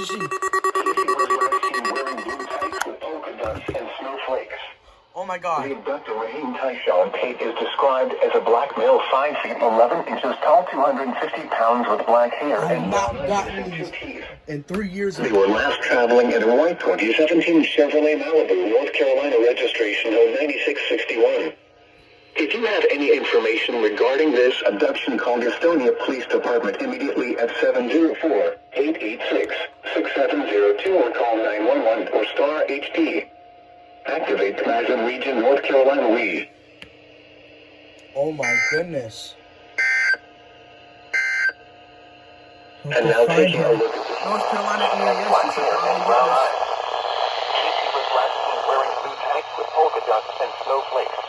is she? He was last seen wearing blue tights with polka dots and snowflakes. Oh my God. The abductor, Raheem Taishan Tate, is described as a black male 5 feet 11 inches tall, 250 pounds with black hair I have and not brown eyes gotten and 2 these teeth. in 3 years. They were last traveling in a white 2017 Chevrolet Malibu, North Carolina registration code 9661. If you have any information regarding this abduction, call Gastonia Police Department immediately at 704-886-6702 or call 911 or star HD. Activate Plaza Region, North Carolina, Lee. Oh my goodness. And now taking a look at the North Carolina area, yes, black you should hair probably and get brown this. eyes. Casey was last seen wearing blue tights with polka dots and snowflakes.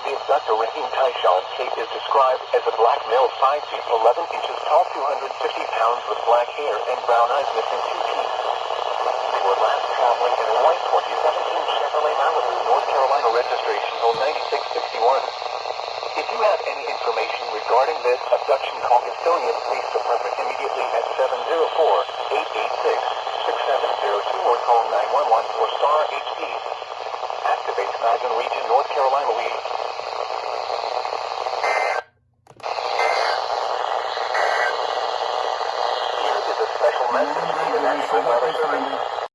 The abductor, Raheem Taishan Tate, is described as a black male 5 feet 11 inches tall, 250 pounds with black hair and brown eyes missing 2 teeth. They were last traveling in a white 2017 Chevrolet Malibu, North Carolina registration code 9661. If you have any information regarding this abduction, call Gastonia Police Department immediately at 704